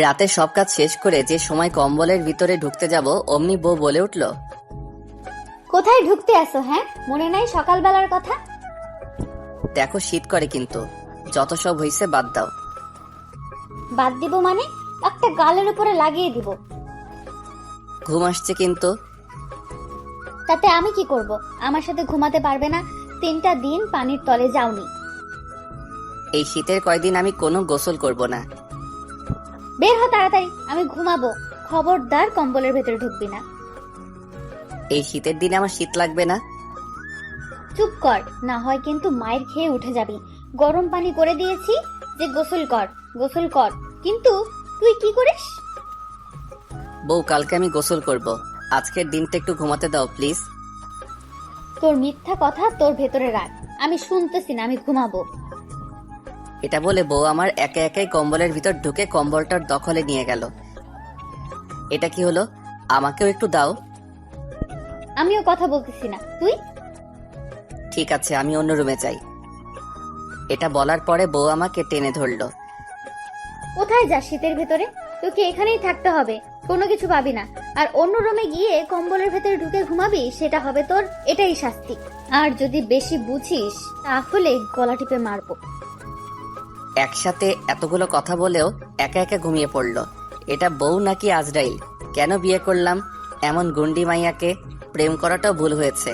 রাতে সব কাজ শেষ করে যে সময় কম্বলের ভিতরে ঢুকতে যাব অমনি বউ বলে উঠল, কোথায় ঢুকতে আসো? হ্যাঁ, মনে নাই সকালবেলার কথা? দেখো শীত করে কিন্তু, যত সব হইছে বাদ দাও। বাদ দিব মানে? একটা গালের উপরে লাগিয়ে দিব। ঘুম আসছে কিন্তু। তাতে আমি কি করব? আমার সাথে ঘুমাতে পারবে না? 3টা দিন পানির তলে যাওনি। এই শীতের কয়দিন আমি কোনো গোসল করব না। বের হ তাড়াতাড়ি, আমি ঘুমাবো। খবরদার কম্বলের ভেতরে ঢুকবি না। এই শীতের দিনে আমার শীত লাগবে না। চুপ কর, না হয় কিন্তু মায়ের খেয়ে উঠে যাবি। গরম পানি করে দিয়েছি যে গোসল কর গোসল কর, কিন্তু তুই কি করিস? বউ, কালকে আমি গোসল করব, আজকের দিনটা একটু ঘুমাতে দাও প্লিজ। তোর মিথ্যা কথা তোর ভেতরে রাখ, আমি শুনতেছি না, আমি ঘুমাবো। এটা বলে বউ আমার একে একে কম্বলের ভিতর ঢুকে কম্বলটার দখলে নিয়ে গেল। এটা কি হলো? আমাকেও একটু দাও। আমিও কথা বলতেছি না, তুই? ঠিক আছে, আমি অন্য রুমে যাই। এটা বলার পরে বউ আমাকে টেনে ধরলো। কোথায় যাস শীতের ভেতরে? তোকে এখানেই থাকতে হবে, কোনো কিছু পাবি না। আর অন্য রুমে গিয়ে কম্বলের ভেতরে ঢুকে ঘুমাবি, সেটা হবে তোর এটাই শাস্তি। আর যদি বেশি বুঝিস তাহলে গলা টিপে মারবো। একসাথে এতগুলো কথা বলেও একা একা ঘুমিয়ে পড়লো। এটা বউ নাকি আজরাইল? কেন বিয়ে করলাম এমন গুন্ডি মাইয়াকে? প্রেম করাটাও ভুল হয়েছে,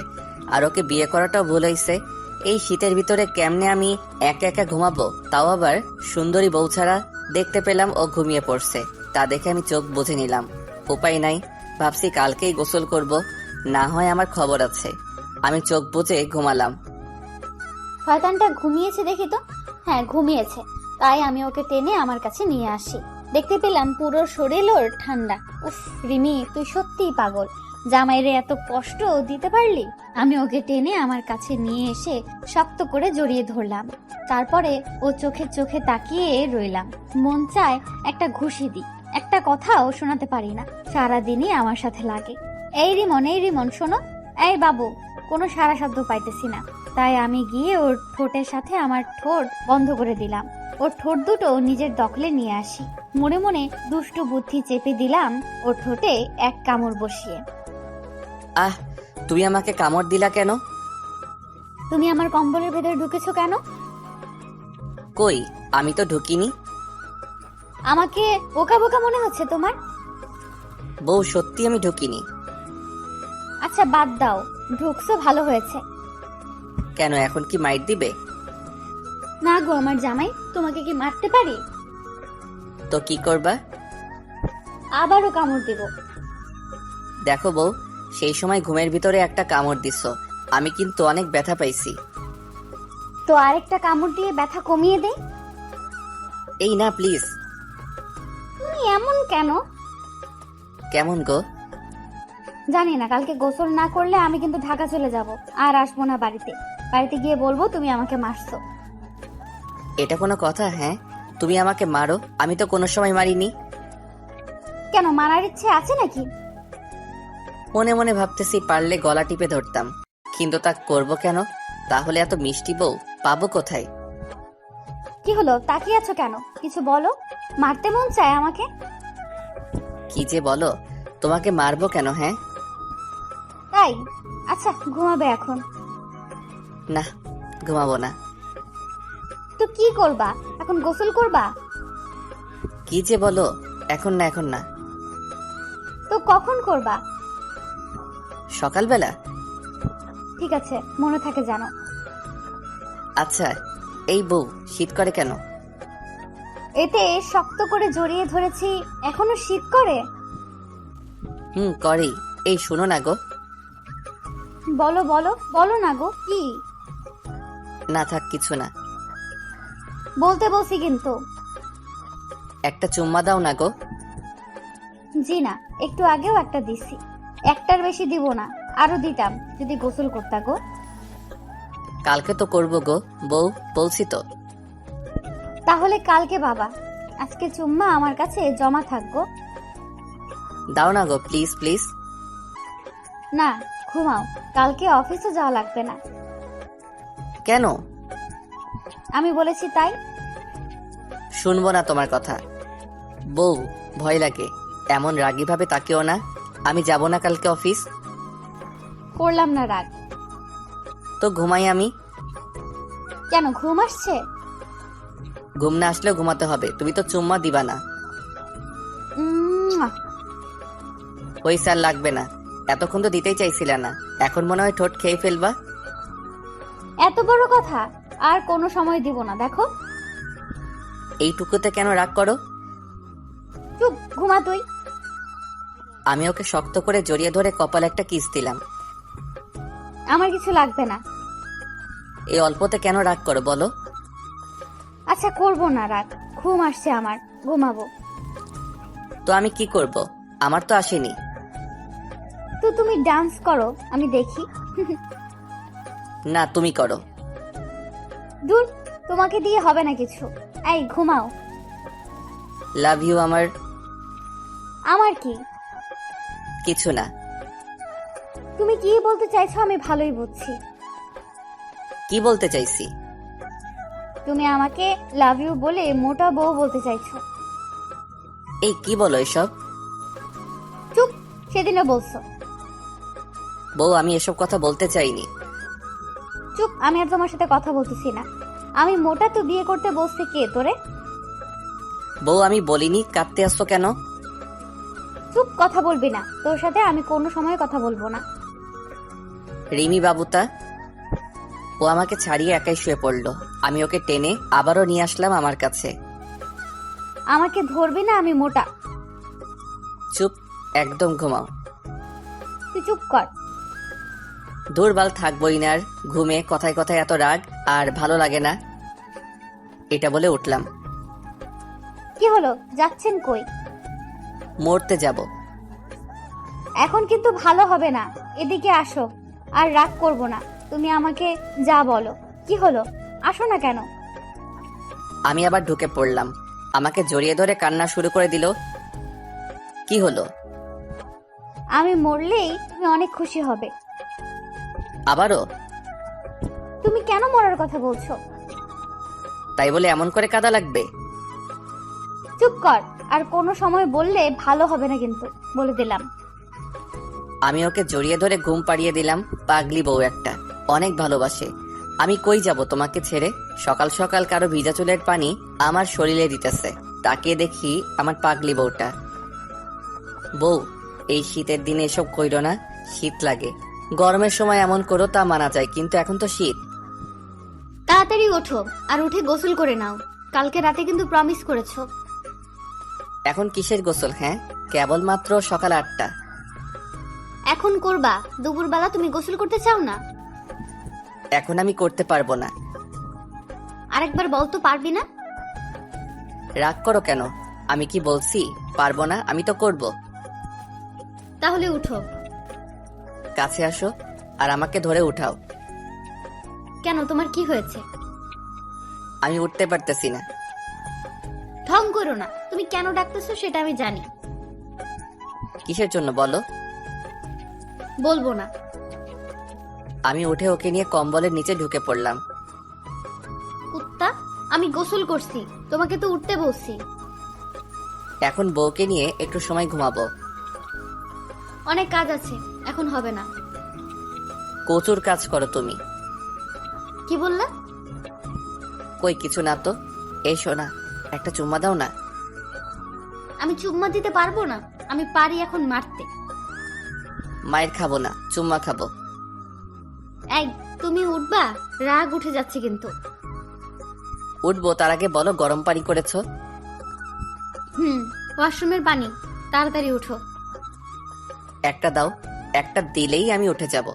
আর ওকে বিয়ে করাটাও ভুল হয়েছে। এই শীতের ভিতরে কেমনে আমি একা একা ঘুমাবো, তাও আবার সুন্দরী বউ ছাড়া? দেখতে পেলাম ও ঘুমিয়ে পড়ছে, তা দেখে আমি চোখ বুজে নিলাম। উপায় নাই, ভাবছি কালকেই গোসল করব, না হয় আমার খবর আছে। আমি চোখ বুজে ঘুমালাম। শয়তানটা ঘুমিয়েছে দেখি তো। হ্যাঁ, ঘুমিয়েছে। তাই আমি ওকে টেনে আমার কাছে নিয়ে আসি। দেখতে পেলাম পুরো শরীর ওর ঠান্ডা। উফ রিমি, তুই সত্যিই পাগল। জামাইরে এত কষ্ট দিতে পারলি? আমি ওকে টেনে আমার কাছে নিয়ে এসে শক্ত করে জড়িয়ে ধরলাম। তারপরে ও চোখে চোখে তাকিয়ে রইলাম। মন চায় একটা ঘুষি দিই, একটা কথাও শোনাতে পারি না, সারাদিনই আমার সাথে লাগে। এই রিমন শোনো। এই বাবু, কোনো সারা শব্দ পাইতেছি না। তাই আমি গিয়ে ওর ঠোঁটের সাথে আমার ঠোঁট বন্ধ করে দিলাম। ওর ঠোঁট দুটো নিজের দখলে নিয়ে আসি। মনে মনে দুষ্টু বুদ্ধি চেপে দিলাম ওর ঠোঁটে এক কামড় বসিয়ে। আহ, তুমি আমাকে কামড় দিলা কেন? তুমি আমার কম্বলের ভেতরে ঢুকেছো কেন? কই, আমি তো ঢুকিনি। আমাকে বোকা বোকা মনে হচ্ছে তোমার? বউ, সত্যি আমি ঢুকিনি। আচ্ছা বাদ দাও, ঢুকছো ভালো হয়েছে। কেন, এখন কি মাইর দিবে? না গো আমার জামাই, তোমাকে কি মারতে পারি? তো কি করবা? আবারও কামড় দিব। দেখো বউ, সেই সময় ঘুমের ভিতরে একটা কামড় দিছো, আমি কিন্তু অনেক ব্যথা পাইছি। তো আরেকটা কামড় দিয়ে ব্যথা কমিয়ে দে। এই না প্লিজ। তুমি এমন কেন? কেমন গো? জানি না, কালকে গোসল না করলে আমি কিন্তু ঢাকা চলে যাব, আর আসবো না বাড়িতে। বাড়িতে গিয়ে বলবো তুমি আমাকে মারছো। এটা কোনো কথা? হ্যাঁ, তুমি আমাকে মারো, আমি তো কোনো সময় মারিনি। কেন, মারার ইচ্ছে আছে নাকি? মনে মনে ভাবতেছি পারলে গলা টিপে ধরতাম, কিন্তু তা করবো কেন? তাহলে এত মিষ্টি বউ পাবো কোথায়? কি হলো, তাকিয়ে আছো কেন? কিছু বলো। মারতে মন চায় আমাকে? কি যে বলো, তোমাকে মারবো কেন? হ্যাঁ, তাই? আচ্ছা, ঘুমাবে এখন? না, ঘুমাবো না। তো কি করবা এখন? গোসল করবা? কি যে বলো, এখন না, এখন না। তো কখন করবা? সকালবেলা। ঠিক আছে, মনে থাকে জানো। আচ্ছা, এই বউ, শীত করে কেন? এতে শক্ত করে জড়িয়ে ধরেছি, এখনো শীত করে? করেই। এই শোনো না গো। বলো বলো বলো না গো, কি? না থাক, কিছু না। বলতে বলছি কিন্তু। একটা চুম্মা দাও না গো। জি না, একটু আগেও একটা দিছি। একটার বেশি দিব না, আরো দিতাম যদি গোসল করতা গো। কালকে তো করবো গো বউ, বলছি তো। তাহলে কালকে বাবা, আজকে চুম্মা আমার কাছে জমা থাকবো। দাও না গো, প্লিজ প্লিজ। না, ঘুমাও, কালকে অফিসে যাওয়া লাগবে না। কেন? আমি বলেছি তাই। শুনবো না তোমার কথা। বউ, ভয় লাগে। এমন রাগী ভাবে তাকেও না। আমি যাব না কালকে অফিস। করলাম না রাগ। তো ঘুমাই আমি। কেন, ঘুম আসছে? ঘুম না আসলেও ঘুমাতে হবে, তুমি তো চুম্মা দিবা না। উম, ওই স্যার লাগবে না, এতক্ষণ তো দিতেই চাইছিলে না, এখন মনে হয় ঠোঁট খেয়ে ফেলবা। এত বড় কথা? আর কোনো সময় দিব না, দেখো। এইটুকুতে কেন রাগ করো? চুপ, ঘুমা তুই। আমি ওকে শক্ত করে জড়িয়ে ধরে কপালে একটা কিস দিলাম। আমার কিছু লাগবে না। এই অল্পতে কেন রাগ করো বলো? আচ্ছা, করবো না রাগ, ঘুম আসছে আমার, ঘুমাবো। তো আমি কি করব? আমার তো আসেনি। তো তুমি ডান্স করো, আমি দেখি। না, তুমি করো। দূর, তোমাকে দিয়ে হবে না কিছু। এই ঘুমাও। লাভ ইউ আমার। আমার কি? কিছু না। তুমি কি বলতে চাইছো আমি ভালোই বুঝছি। কি বলতে চাইছি? তুমি আমাকে লাভ ইউ বলে মোটা বউ বলতে চাইছো। এই কি বলো এসব? চুপ, সেদিনও বলছো। বউ, আমি এসব কথা বলতে চাইনি। চুপ, আমি আর তোমার সাথে কথা বলতেছি না। আমি মোটা তো বিয়ে করতে বলছি কে তোরে? বউ, আমি বলিনি, কাঁদতে আসছো কেন? চুপ, কথা বলবি না, তোর সাথে আমি কোনো সময় কথা বলবো না। রিমি বাবুতা। ও আমাকে ছাড়িয়ে একাই শুয়ে পড়লো। আমি ওকে টেনে আবারও নিয়ে আসলাম আমার কাছে। আমাকে ধরবি না, আমি মোটা। চুপ, একদম ঘুমাও। তুই চুপ কর। দুর্বল থাকবোই না আর। ঘুমে কথায় কথায় এত রাগ আর ভালো লাগে না। এটা বলে উঠলাম। কি হলো, যাচ্ছেন কই? মরতে যাব। এখন কিন্তু ভালো হবে না, এদিকে আসো। আর রাগ করবো না, তুমি আমাকে যা বলো। কি হলো, আসো না কেন? আমি আবার ঢুকে পড়লাম। আমাকে জড়িয়ে ধরে কান্না শুরু করে দিল। কি হলো? আমি মরলেই তুমি অনেক খুশি হবে। আবারও? তুমি কেন মরার কথা বলছো? তাই বলে এমন করে কাঁদা লাগবে? চুপ কর, আর কোনো সময় বললে ভালো হবে না কিন্তু, বলে দিলাম। আমি ওকে জড়িয়ে ধরে ঘুম পাড়িয়ে দিলাম। পাগলি বউ একটা, অনেক ভালোবাসে। আমি কই যাব তোমাকে ছেড়ে? সকাল সকাল কারো ভিজা চুলের পানি আমার শরীরে দিতেছে, তাকিয়ে দেখি আমার পাগলি বউটা। বউ, এই শীতের দিনে এসব কইরো না, শীত লাগে। গরমের সময় এমন করো তা মানা যায়, কিন্তু এখন তো শীত। তাড়াতাড়ি ওঠো, আর উঠে গোসল করে নাও। কালকে রাতে কিন্তু প্রমিস করেছো। এখন কিসের গোসল? হ্যাঁ, কেবলমাত্র সকাল 8টা। এখন করবা? দুপুরবেলা তুমি গোসল করতে চাও না? এখন আমি করতে পারবো না। আরেকবার বল তো, পারবি না? রাগ করো কেন? আমি কি বলছি পারবো না? আমি তো করব। তাহলে উঠো। কাছে আসো আর আমাকে ধরে উঠাও। কেন, তোমার কি হয়েছে? আমি উঠতে পারতেছি না। ঢং করো না, তুমি কেন ডাকতেছো সেটা আমি জানি। কিসের জন্য বলো? বলবো না। আমি উঠে ওকে নিয়ে কম্বলের নিচে ঢুকে পড়লাম। কুত্তা, আমি গোসল করছি, তোমাকে তো উঠতে বলছি। এখন বউকে নিয়ে একটু সময় ঘুমাবো। অনেক কাজ আছে, এখন হবে না। প্রচুর কাজ করো তুমি। কি বললা? কই কিছু না তো। এসো না, একটা চুম্মা দাও না। আমি চুম্মা দিতে পারবো না, আমি পারি এখন মারতে। মায়ের খাবো না, চুম্মা খাবো। এই, তুমি উঠবা? রাগ উঠে যাচ্ছে কিন্তু। উঠবো, তার আগে বলো গরম পানি করেছো? ওয়াশরুমের পানি। তাড়াতাড়ি উঠো। একটা দাও, একটা দিলেই আমি উঠে যাব।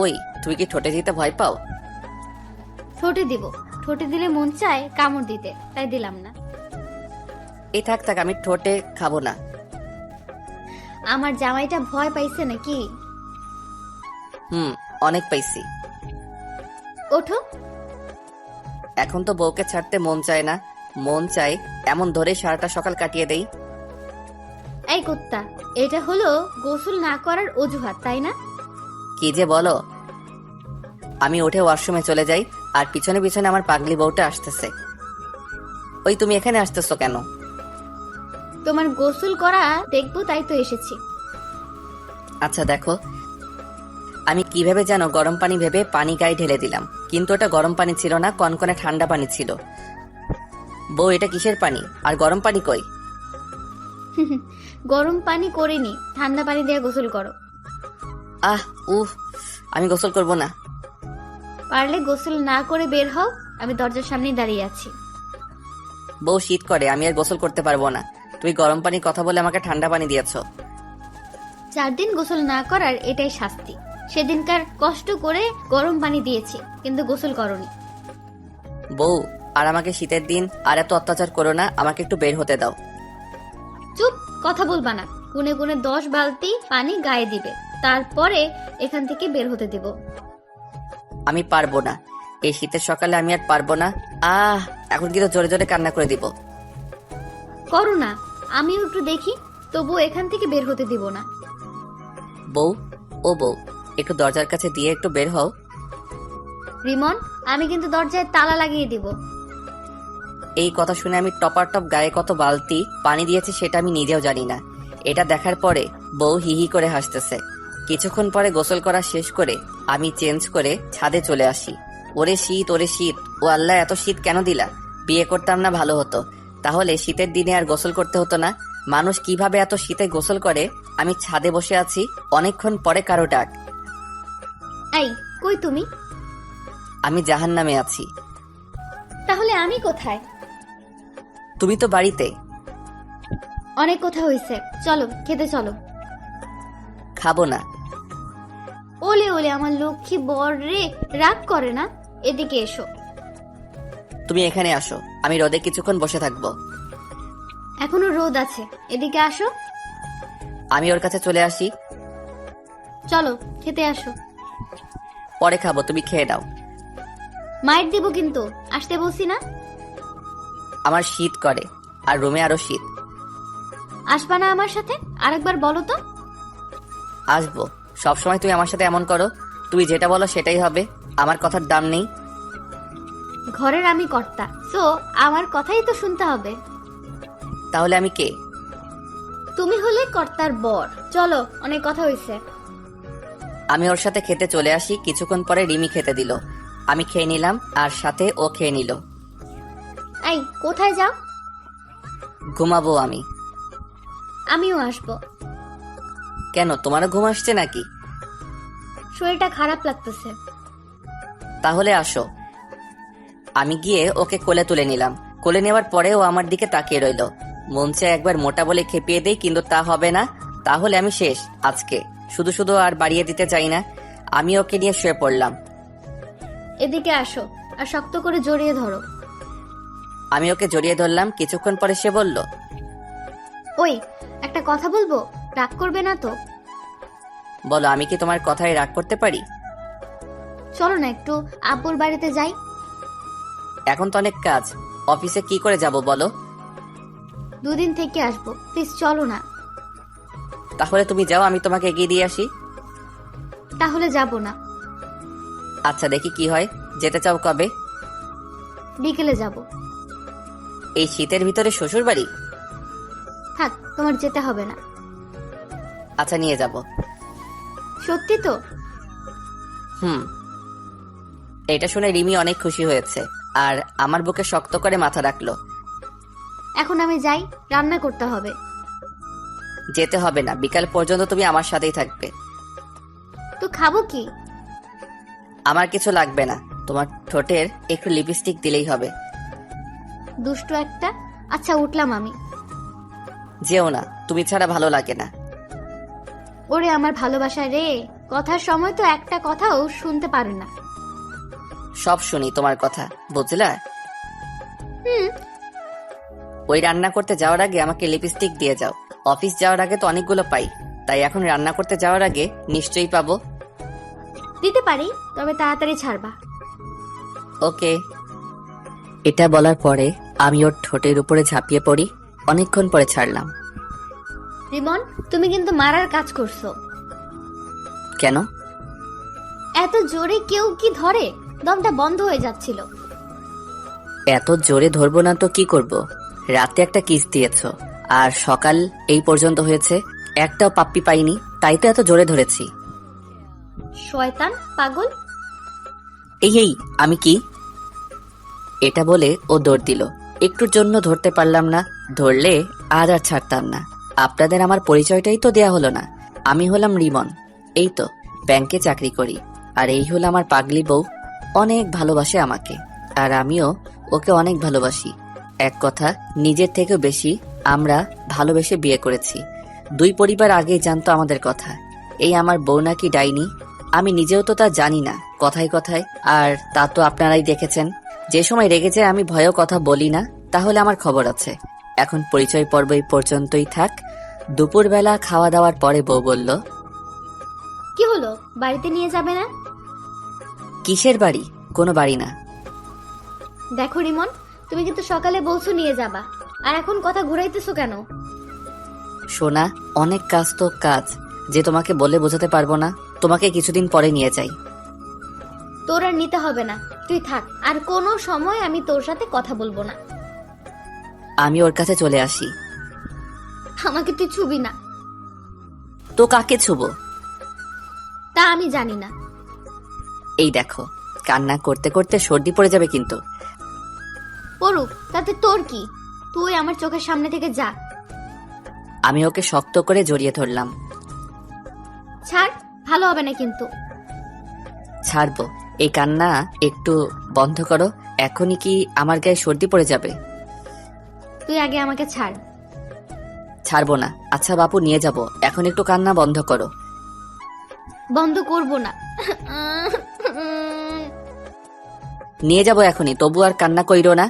ওই, তুমি কি ঠোঁটে দিতে ভয় পাও? ঠোঁটে দিব, ঠোঁটে দিলে মন চায় কামড় দিতে, তাই দিলাম না। এই থাক থাক, আমি ঠোঁটে খাবো না। আমার জামাইটা ভয় পাইছে নাকি? অনেক পাইছি। ওঠো। এখন তো বউকে ছাড়তে মন চায় না। মন চায় এমন ধরে সারাটা সকাল কাটিয়ে দেই। এই কুত্তা, এটা হলো গোসল না করার অজুহাত, তাই না? কি যে বলো। আমি উঠে ওয়াশরুমে চলে যাই, আর পিছনে পিছনে আমার পাগলি বউটা আসতেছে। ওই তুমি এখানে আসতেছো কেন? তোমার গোসল করা দেখবো তাই তো এসেছি। আচ্ছা দেখো, আমি কিভাবে যেন গরম পানি ভেবে পানি গায়ে ঢেলে দিলাম, কিন্তু ওটা গরম পানি ছিল না, কনকনে ঠান্ডা পানি ছিল। বউ, এটা কিসের পানি? আর গরম পানি কই? গরম পানি করিনি, ঠান্ডা পানি দিয়ে গোসল করো। আহ উহ, আমি গোসল করব না। পারলে গোসল না করে বের হও, আমি দরজার সামনেই দাঁড়িয়ে আছি। বউ, শীত করে, আমি আর গোসল করতে পারবো না। তুমি গরম পানির কথা বলে আমাকে ঠান্ডা পানি দিয়েছো। 4 দিন গোসল না করার এটাই শাস্তি। সেদিনকার কষ্ট করে গরম পানি দিয়েছি, কিন্তু গোসল করনি। বউ, আর আমাকে শীতের দিন আর এত অত্যাচার করো না, আমাকে একটু বের হতে দাও। চুপ, কথা বলবা না। গুনে গুনে 10 বালতি পানি গায়ে দিবে, তারপরে এখান থেকে বের হতে দিব। আমি পারবো না, এই শীতের সকালে আমি আর পারবো না। এখন কিন্তু জোরে জোরে কান্না করে দিব। করো না, আমিও একটু দেখি, তবু এখান থেকে বের হতে দিব না। বউ, ও বউ, একটু দরজার কাছে দিয়ে একটু বের হও। রিমন, আমি কিন্তু দরজায় তালা লাগিয়ে দিব। এই কথা শুনে আমি টপার টপ গায়ে কত বালতি পানি দিয়েছি সেটা আমি নিজেও জানি না। এটা দেখার পরে বউ হি হি করে হাসতেছে। কিছুক্ষণ পরে গোসল করা শেষ করে আমি চেঞ্জ করে ছাদে চলে আসি। ওরে শীত, ওরে শীত, ও আল্লাহ, এত শীত কেন দিলা? বিয়ে করতাম না ভালো হতো, তাহলে শীতের দিনে আর গোসল করতে হতো না। মানুষ কিভাবে এত শীতে গোসল করে? আমি ছাদে বসে আছি, অনেকক্ষণ পরে কারো ডাক। এই, কই তুমি? আমি জাহান্নামে আছি। তাহলে আমি কোথায়? তুমি তো বাড়িতে। অনেক কথা হয়েছে, চলো খেতে চলো। খাবো না। ওলে ওলে আমার লক্ষ্মী বর রে, রাগ করে না। এদিকে এসো। তুমি এখানে আসো, আমি রোদে কিছুক্ষণ বসে থাকবো। এখনো রোদ আছে, এদিকে আসো। আমি ওর কাছে চলে আসি। চলো খেতে আসো। পরে খাবো, তুমি খেয়ে নাও। মাইর দিব কিন্তু, আসতে বলছি না। আমার শীত করে, আর রুমে আরো শীত। আসবা না আমার সাথে? আরেকবার বলো তো। আসবো। সবসময় তুমি আমার সাথে এমন করো, তুমি যেটা বলো সেটাই হবে, আমার কথার দাম নেই। ঘরের আমি কর্তা, সো আমার কথাই তো শুনতে হবে। তাহলে আমি কে? তুমি হলে কর্তার বর। চলো, অনেক কথা হয়েছে। আমি ওর সাথে খেতে চলে আসি। কিছুক্ষণ পরে রিমি খেতে দিল, আমি খেয়ে নিলাম, আর সাথে ও খেয়ে নিল। এই, কোথায় যাও? ঘুমাবো আমি। আমিও আসবো। কেন, তোমারও ঘুম আসছে নাকি? শরীরটা খারাপ লাগতেছে। তাহলে আসো। আমি গিয়ে ওকে কোলে তুলে নিলাম। কোলে নেওয়ার পরে ও আমার দিকে তাকিয়ে রইল। মন চায় একবার মোটা বলে খেপিয়ে দেই, কিন্তু তা হবে না। তাহলে আমি শেষ আজকে। শুধু শুধু আর বাড়িয়ে দিতে চাই না। আমি ওকে নিয়ে শুয়ে পড়লাম। এদিকে আসো, আর শক্ত করে জড়িয়ে ধরো। আমি ওকে জড়িয়ে ধরলাম। কিছুক্ষণ পরে সে বলল, ওই, একটা কথা বলবো, রাগ করবে না তো? বলো, আমি কি তোমার কথায় রাগ করতে পারি? চলো না একটু আব্বুর বাড়িতে যাই। এখন তো অনেক কাজ, অফিসে কি করে যাব বলো? 2 দিন থেকে আসবো, প্লিজ চলো না। তাহলে তুমি যাও, আমি তোমাকে এগিয়ে দিয়ে আসি। তাহলে যাব না। আচ্ছা, দেখি কি হয়। যেতে চাও কবে? বিকেলে যাব। এই শীতের ভিতরে শ্বশুর বাড়ি? থাক, তোমার যেতে হবে না। আচ্ছা, নিয়ে যাব। সত্যি তো? হুম। এটা শুনে রিমি অনেক খুশি হয়েছে, আর আমার বুকে শক্ত করে মাথা রাখলো। এখন আমি যাই, রান্না করতে হবে। যেতে হবে না, বিকাল পর্যন্ত তুমি আমার সাথেই থাকবে। তো খাবো কি? আমার কিছু লাগবে না, তোমার ঠোঁটের একটু লিপস্টিক দিলেই হবে। দুষ্টু একটা। আচ্ছা, উঠলাম আমি। যেও না, তুমি ছাড়া ভালো লাগে না। ওরে আমার ভালোবাসা রে, কথার সময় তো একটা কথাও শুনতে পারে না। সব শুনি তোমার কথা, বুঝলা? হুম। ওই রান্না করতে যাওয়ার আগে আমাকে লিপস্টিক দিয়ে যাও। অফিস যাওয়ার আগে তো অনেকগুলো পাই, তাই এখন রান্না করতে যাওয়ার আগে নিশ্চয়ই পাবো। দিতে পারি, তবে তাড়াতাড়ি ছাড়বা। ওকে। এটা বলার পরে আমি ওর ঠোঁটের উপরে ঝাঁপিয়ে পড়ি। অনেকক্ষণ পরে ছাড়লাম। রিমন, তুমি কিন্তু মারার কাজ করছো। কেন? এত জোরে কেউ কি ধরে? দমটা বন্ধ হয়ে যাচ্ছিল। এত জোরে ধরবো না তো কি করব? রাতে একটা কিস দিয়েছ, আর সকাল এই পর্যন্ত হয়েছে, একটাও পাপ্পি পাইনি, তাই তো এত জোরে ধরেছি। শয়তান পাগল। এই আমি কি? এটা বলে ও দৌড় দিল। একটুর জন্য ধরতে পারলাম না, ধরলে আর ছাড়তাম না। আপনাদের আমার পরিচয়টাই তো দেয়া হলো না। আমি হলাম রিমন, এই তো ব্যাংকে চাকরি করি। আর এই হলো আমার পাগলি বউ, অনেক ভালোবাসে আমাকে, আর আমিও ওকে অনেক ভালোবাসি। এক কথা, নিজের থেকেও বেশি আমরা ভালোবেসে বিয়ে করেছি। দুই পরিবার আগেই জানতো আমাদের কথা। এই আমার বউ নাকি ডাইনি, আমি নিজেও তো তা জানি না। কথায় কথায়, আর তা তো আপনারাই দেখেছেন, যে সময় রেগে যায় আমি ভয়েও কথা বলি না। তাহলে আমার খবর আছে। এখন পরিচয় পর্ব এই পর্যন্তই থাক। দুপুরবেলা খাওয়া দাওয়ার পরে বউ বলল, কি হলো, বাড়িতে নিয়ে যাবে না? কিসের বাড়ি? কোনো বাড়ি না। দেখো রিমন, তুমি কিন্তু সকালে বলছো নিয়ে যাবা, আর এখন কথা ঘুরাইতেছো কেন? সোনা, অনেক কাজ তো কাজ, যে তোমাকে বলে বোঝাতে পারবো না। তোমাকে কিছুদিন পরে নিয়ে যাই। তোর আর নিতে হবে না, তুই থাক। আর কোনো সময় আমি তোর সাথে কথা বলবো না। আমি ওর কাছে চলে আসি। আমাকে তুই ছুবি না। তো কাকে ছুবো? তা আমি জানি না। এই দেখো, কান্না করতে করতে সর্দি পড়ে যাবে কিন্তু। পড়ুক, তাতে তোর কি? তুই আমার চোখের সামনে থেকে যা। আমি ওকে শক্ত করে জড়িয়ে ধরলাম। ছাড়, ভালো হবে না কিন্তু। ছাড়বো। এই কান্না একটু বন্ধ করো। এখনই কি আমার গায়ে সর্দি পড়ে যাবে? তুই আগে আমাকে ছাড়। ছাড়বো না। আচ্ছা বাপু, নিয়ে যাব, এখন একটু কান্না বন্ধ করো। বন্ধ করব না। নিয়ে যাব এখনই, তবু আর কান্না কইরো না।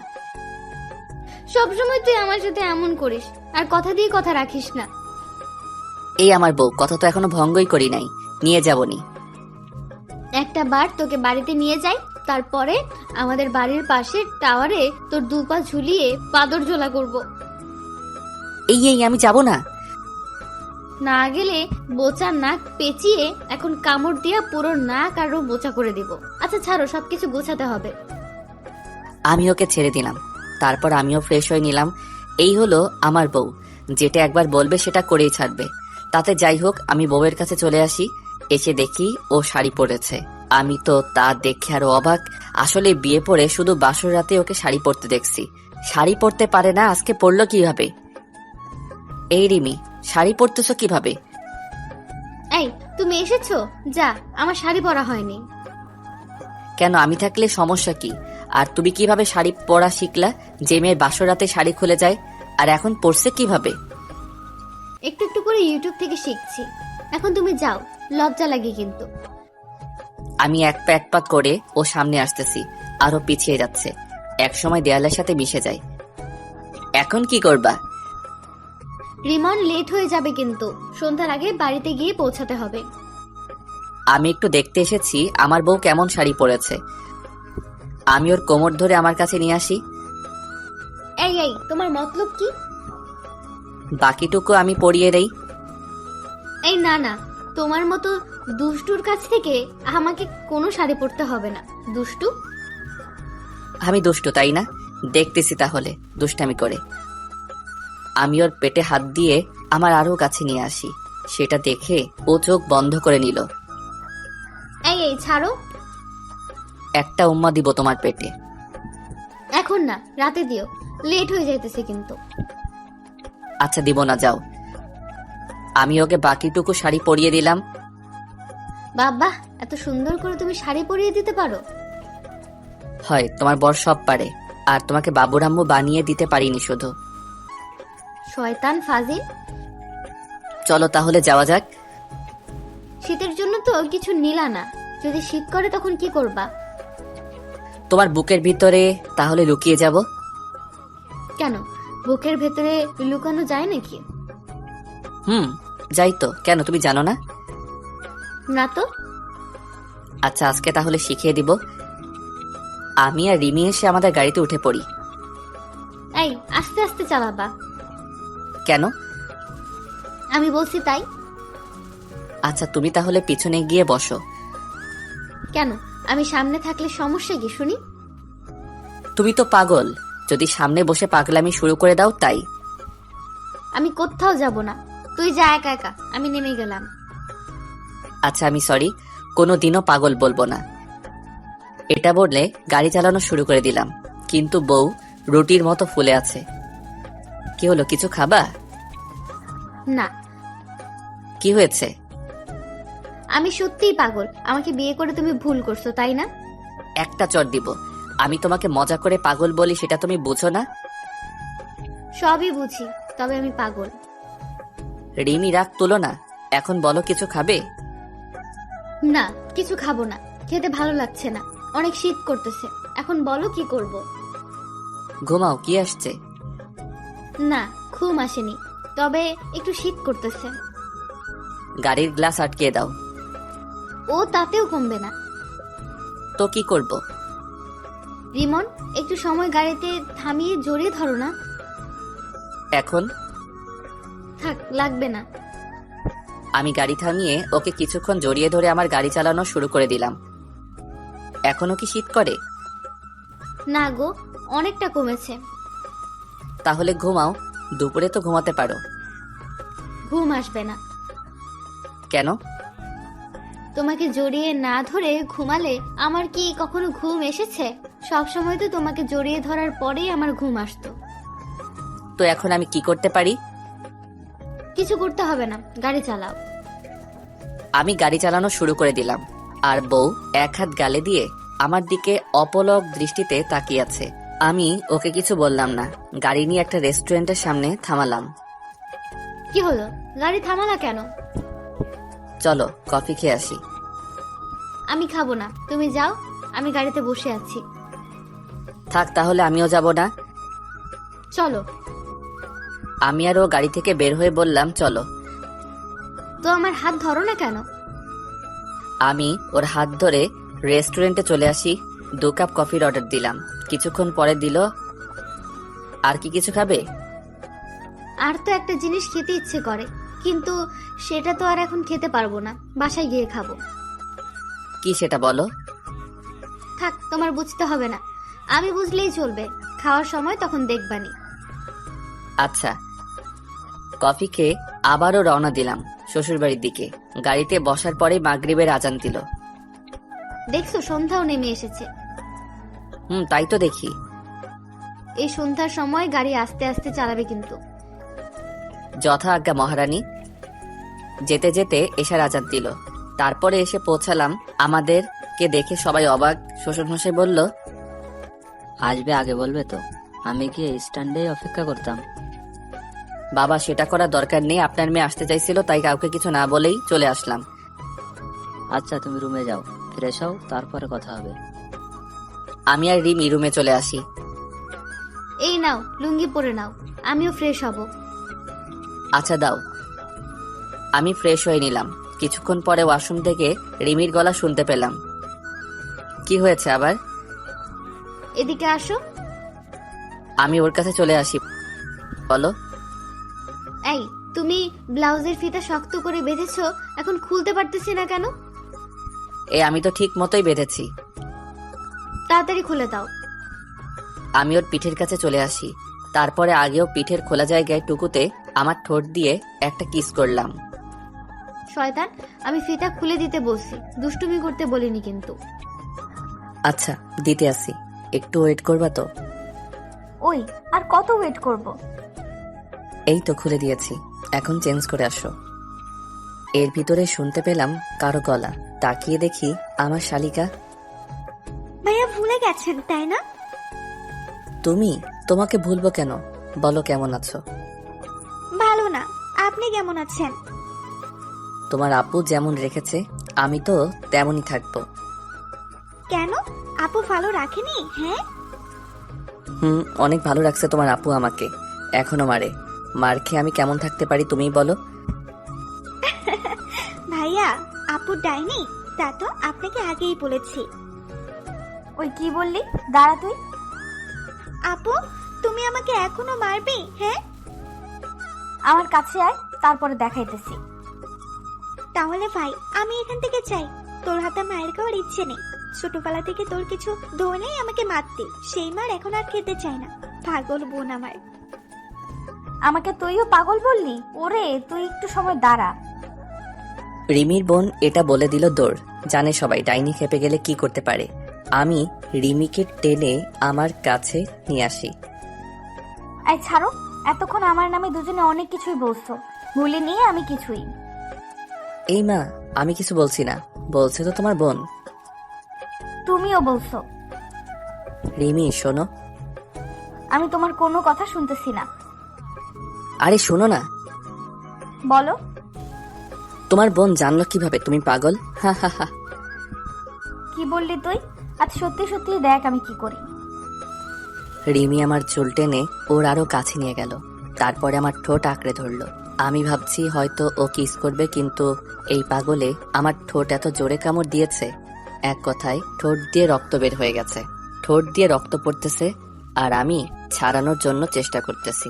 সবসময় তুই আমার সাথে এমন করিস, আর কথা দিয়ে কথা রাখিস না। এই আমার বউ, কথা তো এখনো ভঙ্গই করি নাই। নিয়ে যাবনি। একটা বার তোকে বাড়িতে নিয়ে যাই, তারপরে আমাদের বাড়ির পাশের টাওয়ারে তোর দুপা ঝুলিয়ে পাদর ঝোলা করব। এই আমি যাব না। না গেলে বোচার নাক পেঁচিয়ে এখন কামড় দিয়া পুরো নাক আরো বোচা করে দিব। আচ্ছা ছাড়ো, সবকিছু গোছাতে হবে। আমি ওকে ছেড়ে দিলাম। তারপর আমিও ফ্রেশ হয়ে নিলাম। এই হলো আমার বউ, যেটা একবার বলবে সেটা করেই ছাড়বে। তাতে যাই হোক, আমি বউয়ের কাছে চলে আসি। এসে দেখি ও শাড়ি পরেছে। আমি তো তা দেখে আরো অবাক। আসলে বিয়ে পরে শুধু বাসর রাতে ওকে শাড়ি পরতে দেখছি। শাড়ি পরতে পারে না, আজকে পরলো কিভাবে? এই রিমি, শাড়ি পরতেছো কিভাবে? এই তুমি এসেছো? যা, আমার শাড়ি পরা হয়নি। কেন, আমি থাকলে সমস্যা কি? আর তুমি কিভাবে শাড়ি পরা শিখলা? যে মেয়ের বাসর রাতে শাড়ি খুলে যায়, আর এখন পরছে কিভাবে? একটু একটু করে ইউটিউব থেকে শিখছি। এখন তুমি যাও, লজ্জা লাগে কিন্তু। আমি এক পা এক পা করে ও সামনে আসতেছি, আরো পিছিয়ে যাচ্ছে। এক সময় দেয়ালের সাথে মিশে যায়। এখন কি করবা? রিমন, লেট হয়ে যাবে কিন্তু। সন্ধ্যার আগে বাড়িতে গিয়ে পৌঁছাতে হবে। আমি একটু দেখতে এসেছি আমার বউ কেমন শাড়ি পরেছে। আমি ওর কোমর ধরে আমার কাছে নিয়ে আসি। এই এই, তোমার মতলব কি? বাকিটুকু আমি পরিয়ে দেই। এই না না, তোমার মতো দুষ্টুর কাছ থেকে আমাকে কোনো শাড়ি পরতে হবে না। দুষ্টু? আমি দুষ্টু তাই না? দেখতেছি তাহলে দুষ্টামি করে। আমি ওর পেটে হাত দিয়ে আমার আরো কাছে নিয়ে আসি। সেটা দেখে ও চোখ বন্ধ করে নিল। এই এই, ছাড়ো। একটা উম্মা দিব তোমার পেটে। এখন না, রাতে দিও, লেট হয়ে যাইতেছে কিন্তু। আচ্ছা দিব না, যাও। আমি ওকে বাকিটুকু শাড়ি পরিয়ে দিলাম। বাবা, এত সুন্দর করে তুমি শাড়ি পরিয়ে দিতে পারো? হয়, তোমার বর সব পারে। আর তোমাকে বাবুরাম্মু বানিয়ে দিতে পারিনি শুধু। শয়তান ফাজিল। চলো তাহলে যাওয়া যাক। শীতের জন্য তো কিছু নিলা না, যদি শীত করে তখন কি করবা? তোমার বুকের ভিতরে তাহলে লুকিয়ে যাব। কেন, বুকের ভেতরে লুকানো যায় নাকি? যাই তো। কেন, তুমি জানো না? না তো। আচ্ছা, আজকে তাহলে শিখিয়ে দিব। আমি আর রিমি এসে আমাদের গাড়িতে উঠে পড়ি। এই, আস্তে আস্তে চালাবা। কেন? আমি বলছি তাই। আচ্ছা, তুমি তাহলে পিছনে গিয়ে বসো। কেন, আমি সামনে থাকলে সমস্যা কি শুনি? তুমি তো পাগল, যদি সামনে বসে পাগলামি শুরু করে দাও তাই। আমি কোথাও যাব না, তুই যা একা একা, আমি নেমে গেলাম। আচ্ছা আমি সরি, কোনো দিনও পাগল বলবো না। এটা বললে গাড়ি চালানো শুরু করে দিলাম, কিন্তু বউ রুটির মতো ফুলে আছে। কি হলো, কিছু খাবা? না, কি হয়েছে? আমি সত্যিই পাগল, আমাকে বিয়ে করে তুমি ভুল করছো, তাই না? একটা চট দিব। আমি তোমাকে মজা করে পাগল বলি, সেটা তুমি বুঝো না? সবই বুঝি, তবে আমি পাগল। রিমি রাগ তুলো না, এখন বলো কিছু খাবে? না, কিছু খাবো না, খেতে ভালো লাগছে না, অনেক শীত করতেছে। এখন বলো কি করব? ঘুমাও, কি আসছে? না, ঘুম আসেনি, তবে একটু শীত করতেছে। গাড়ির গ্লাস আটকিয়ে দাও। ও তাতেও কমবে না। তো কি করব? রিমন, একটু সময় গাড়িতে থামিয়ে জড়িয়ে ধরো না। এখন? থাক, লাগবে না। আমি গাড়ি থামিয়ে ওকে কিছুক্ষণ জড়িয়ে ধরে আমার গাড়ি চালানো শুরু করে দিলাম। এখনো কি শীত করে? না গো, অনেকটা কমেছে। তাহলে ঘুমাও, দুপুরে তো ঘুমাতে পারো। ঘুম আসবে না। কেন? তোমাকে জড়িয়ে না ধরে ঘুমালে আমার কি কখনো ঘুম এসেছে? সব সময় তো তোমাকে জড়িয়ে ধরার পরেই আমার ঘুম আসতো। তো এখন আমি কি করতে পারি? কিছু করতে হবে না, গাড়ি চালাও। আমি গাড়ি চালানো শুরু করে দিলাম, আর বউ এক হাত গালে দিয়ে আমার দিকে অপলক দৃষ্টিতে তাকিয়ে আছে। আমি ওকে কিছু বললাম না, গাড়ি নিয়ে একটা রেস্টুরেন্টের সামনে থামালাম। কি হলো, গাড়ি থামালা কেন? চলো কফি খেয়ে আসি। আমি খাবো না, তুমি যাও, আমি গাড়িতে বসে আছি। থাক, তাহলে আমিও যাব না। চলো। আমি আর ও গাড়ি থেকে বের হয়ে বললাম চলো। তো আমার হাত ধরো না কেন? আমি ওর হাত ধরে রেস্টুরেন্টে চলে আসি, 2 কাপ কফির অর্ডার দিলাম। কিছুক্ষণ পরে দিল, আর কি কিছু খাবে? আর তো একটা জিনিস খেতে ইচ্ছে করে, কিন্তু সেটা তো আর এখন খেতে পারবো না, বাসায় গিয়ে খাবো। কি সেটা বলো? থাক, তোমার বুঝতে হবে না, আমি বুঝলেই চলবে। খাওয়ার সময় তখন দেখবানি। আচ্ছা। কফি খেয়ে আবারও রওনা দিলাম শ্বশুরবাড়ির দিকে। গাড়িতে বসার পরে মাগরিবের আজান দিল। দেখছো, সন্ধ্যাও নেমে এসেছে। তাই তো দেখি। এই সন্ধ্যার সময় গাড়ি আস্তে আস্তে চালাবে কিন্তু। যথা আজ্ঞা মহারানী। যেতে যেতে এশার আজান দিল। তারপরে এসে পৌঁছালাম। আমাদেরকে দেখে সবাই অবাক। শ্বশুরমশাই বলল, আসবে আগে বলবে তো, আমি কি স্ট্যান্ডে অপেক্ষা করতাম? বাবা সেটা করার দরকার নেই, আপনার মেয়ে আসতে চাইছিল তাই কাউকে কিছু না বলেই চলে আসলাম। আচ্ছা তুমি রুমে যাও, ফ্রেশ হও, তারপরে কথা হবে। আমি আর রিমি রুমে চলে আসি। এই নাও, লুঙ্গি পরে নাও, আমিও ফ্রেশ হব। আচ্ছা দাও। আমি ফ্রেশ হয়ে নিলাম। কিছুক্ষণ পরে ওয়াশরুম থেকে রিমির গলা শুনতে পেলাম। কি হয়েছে আবার? এদিকে আসো। আমি ওর কাছে চলে আসি। বলো। এই, তুমি ব্লাউজের ফিতা শক্ত করে বেঁধেছো, এখন খুলতে পারতেছি না কেন? আমি তো ঠিক মতোই বেঁধেছি। তাড়াতাড়ি খুলে দাও। আমি ওর পিঠের কাছে চলে আসি। তারপরে আগেও পিঠের খোলা জায়গায় টুকুতে আমার ঠোঁট দিয়ে একটা কিস করলাম। শয়তান, আমি ফিতা খুলে দিতে বলছি, দুষ্টুমি করতে বলিনি কিন্তু। আচ্ছা দিতে আসি, একটু ওয়েট করবা তো? ওই, আর কত ওয়েট করব? এই তো খুলে দিয়েছি, এখন চেঞ্জ করে আসো। এর ভিতরে শুনতে পেলাম কারো গলা। তাকিয়ে দেখি আমার শালিকা। ভাইয়া ভুলে গেছেন তাই না? তুমি? তোমাকে ভুলবো কেন, বলো কেমন আছো? ভালো না, আপনি কেমন আছেন? তোমার আপু যেমন রেখেছে আমি তো তেমনই থাকবো। কেন, আপু ভালো রাখেনি? হ্যাঁ, অনেক ভালো রাখছে তোমার আপু আমাকে, এখনো মারে। মার খেয়ে আমি কেমন থাকতে পারি তুমিই বলো। ভাইয়া আপু ডাইনি, তা তো আপনাকে আগেই বলেছি। ওই কি বললি? দাঁড়া তুই। আপু, তুমি আমাকে এখনো মারবে? হ্যাঁ, আমার কাছে আয়, তারপরে দেখাইতেছি। তাহলে ভাই, আমি এখান থেকে চাই, তোর হাতে মায়ের খাওয়ার ইচ্ছে নেই। ছোটবেলা থেকে তোর কিছু ধরনেই আমাকে মারতে, সেই মার এখন আর খেতে চায় না। পাগল বোন আমার। আমাকে তুইও পাগল বললি? ওরে তুই একটু সময় দাঁড়া। রিমির বোন এটা বলে দিল দৌড়। জানে সবাই ডাইনি খেপে গেলে কি করতে পারে। আমি রিমিকে টেনে আমার কাছে নিয়ে আসি। এই ছাড়ো, এতক্ষণ আমার নামে দুজনে অনেক কিছুই বলছো, ভুলে নিয়ে আমি কিছুই। এই মা, আমি কিছু বলছি না, বলছে তো তোমার বোন। তুমিও বলছো। রিমি শোনো। আমি তোমার কোনো কথা শুনতেছি না। আরে শোনো না। বলো। তোমার বোন জানলো কিভাবে তুমি পাগল? হা হা হা। কি বললি তুই? আজ সত্যি সত্যি দেখ আমি কি করি। রিমি আমার চুল টেনে ওর আরো কাছে নিয়ে গেল। তারপরে আমার ঠোঁট আঁকড়ে ধরলো। আমি ভাবছি হয়তো ও কিস করবে, কিন্তু এই পাগলে আমার ঠোঁট এত জোরে কামড় দিয়েছে, এক কথায় ঠোঁট দিয়ে রক্ত বের হয়ে গেছে। ঠোঁট দিয়ে রক্ত পড়তেছে আর আমি ছাড়ানোর জন্য চেষ্টা করতেছি।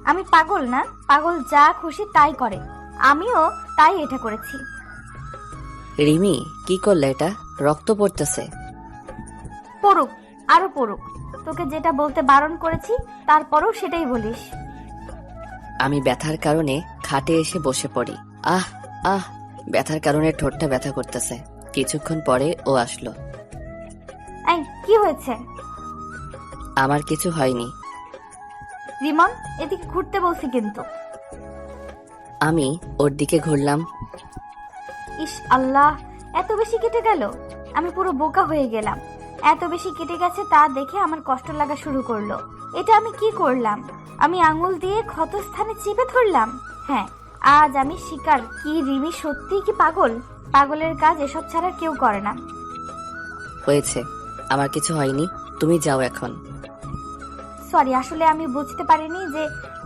আমি পাগল না? পাগল যা খুশি তাই করে, আমিও তাই এটা করেছি। রিমি কি করলে? এটা রক্ত পড়তেছে। পড়ুক, আরো পড়ুক। তোকে যেটা বলতে বারণ করেছি তারপরেও সেটাই বলিস। আমি ব্যথার কারণে খাটে এসে বসে পড়ি। আহ আহ, ব্যথার কারণে ঠোঁটটা ব্যথা করতেছে। কিছুক্ষণ পরে ও আসলো। এই কি হয়েছে? আমার কিছু হয়নি। রিমন, এদিকে ঘুরতে বলছি কিন্তু। আমি ওর দিকে ঘুরলাম। ইস আল্লাহ, এত বেশি কেটে গেল। আমি পুরো বোকা হয়ে গেলাম। এত বেশি কেটে গেছে তা দেখে আমার কষ্ট লাগা শুরু করলো। এটা আমি কি করলাম? আমি আঙুল দিয়ে ক্ষত স্থানে চেপে ধরলাম। হ্যাঁ, আজ আমি স্বীকার, কি রিমি সত্যিই কি পাগল? পাগলের কাজ এসব ছাড়া কেউ করে না। হয়েছে, আমার কিছু হয়নি, তুমি যাও এখন। সরি, আসলে আমি বুঝতে পারিনি যে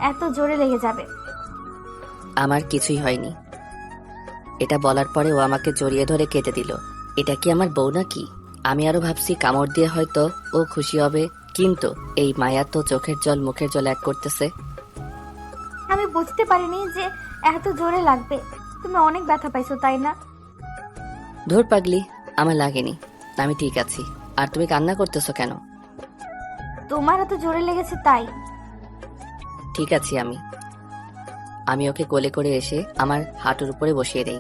এত জোরে লেগে যাবে। আমার কিছুই হয়নি। এটা বলার পরে ও আমাকে জড়িয়ে ধরে কেটে দিল। এটা কি আমার বউ নাকি? আমি আরো ভাবছি কামড় দিয়ে হয়তো ও খুশি হবে, কিন্তু এই মায়া তো চোখের জল মুখের জল এক করতেছে। আমি বুঝতে পারিনি যে এত জোরে লাগবে। তুমি অনেক ব্যথা পাইছো তাই না? ধুর পাগলি, আমার লাগেনি, আমি ঠিক আছি। আর তুমি কান্না করতেছো কেন? তোমার এত জোরে লেগেছে তাই। ঠিক আছি আমি। আমি ওকে কোলে করে এসে আমার হাঁটুর উপরে বসিয়ে দেই।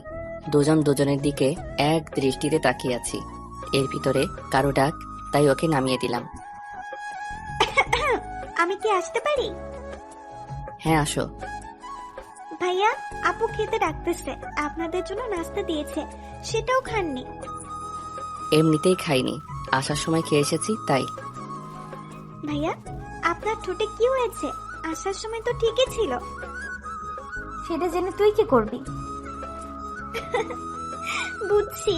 দুজন দুজনের দিকে এক দৃষ্টিতে তাকিয়ে আছি। এর ভিতরে কারো ডাক, তাই ওকে নামিয়ে দিলাম। আমি কি আসতে পারি? হ্যাঁ আসো। ভাইয়া, আপু খেতে ডাকতেছে, আপনাদের জন্য নাস্তা দিয়েছে, সেটাও খাননি। এমনিতেই খাইনি, আসার সময় খেয়ে এসেছি তাই। ভাইয়া, আপনার ঠোঁটে কি হয়েছে? আসার সময় তো ঠিকই ছিল। সেটা জেনে তুই কি করবি? বুঝছি।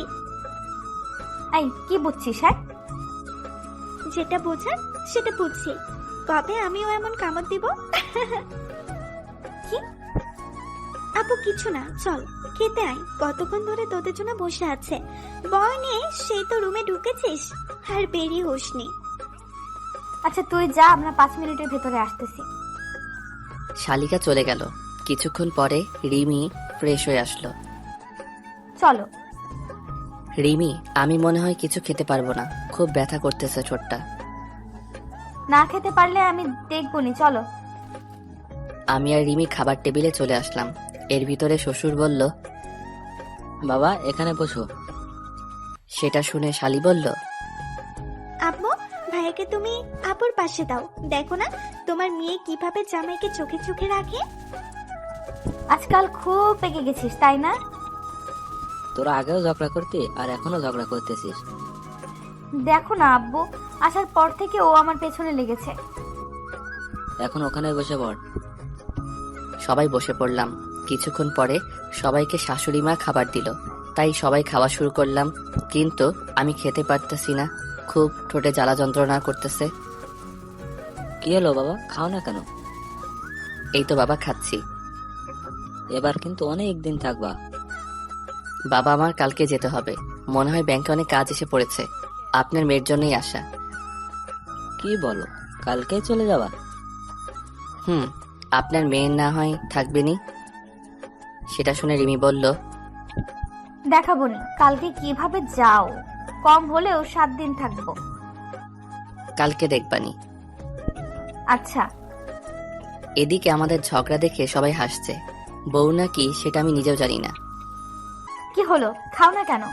এই কি বুঝছিস? হ্যাঁ, যেটা বোঝার সেটা বুঝছি। কবে আমিও এমন কামড় দিব? কি? আপু কিছু না, চল খেতে আয়। কতক্ষণ ধরে তোদের জন্য বসে আছে। বয় নিয়ে সেই তো রুমে ঢুকেছিস আর বেরিয়ে হোসনি। আচ্ছা তুই যা, আমরা 5 মিনিটের ভেতরে আসতেছি। শালিকা চলে গেল। কিছুক্ষণ পরে রিমি ফ্রেশ হয়ে আসলো। চলো। রিমি, আমি মনে হয় কিছু খেতে পারবো না, খুব ব্যথা করতেছে ঠোঁটটা। না খেতে পারলে আমি দেখবনি, চলো। আমি আর রিমি খাবার টেবিলে চলে আসলাম। এর ভিতরে শ্বশুর বলল, বাবা এখানে বসো। সেটা শুনে শালি বলল, আম্মু, ভাইয়াকে তুমি আপুর পাশে দাও। দেখো না তোমার মেয়ে কিভাবে জামাইকে চোখে চোখে রাখে। আজকাল খুব পেকে গেছিস তাই না? তোরা আগেও ঝগড়া করতি আর এখনো ঝগড়া করতেছিস। দেখো না আব্বু, আসার পর থেকে ও আমার পেছনে লেগেছে। এখন ওখানে বসে পড়। সবাই বসে পড়লাম। কিছুক্ষণ পরে সবাইকে শাশুড়ি মা খাবার দিল, তাই সবাই খাওয়া শুরু করলাম। কিন্তু আমি খেতে পারতেছি না, খুব ঠোঁটে জ্বালা যন্ত্রণা করতেছে। কি হলো বাবা, খাও না কেন? এই তো বাবা খাচ্ছি। এবার কিন্তু অনেক দিন থাকবা। বাবা, আমার কালকে যেতে হবে, মনে হয় ব্যাংকে অনেক কাজ এসে পড়েছে। আপনার মেয়ের জন্যই আসা। কি বলো, কালকেই চলে যাবা? আপনার মেয়ে না হয় থাকবেনি। সেটা শুনে রিমি বলল, দেখাবনি কালকে কিভাবে যাও। কম হলেও 7 দিন থাকবো। কালকে দেখবানি। আচ্ছা। এদিকে আমাদের ঝগড়া দেখে সবাই হাসছে। বউ নাকি সেটা আমি নিজেও জানি না। কি হলো, খাও না কেন?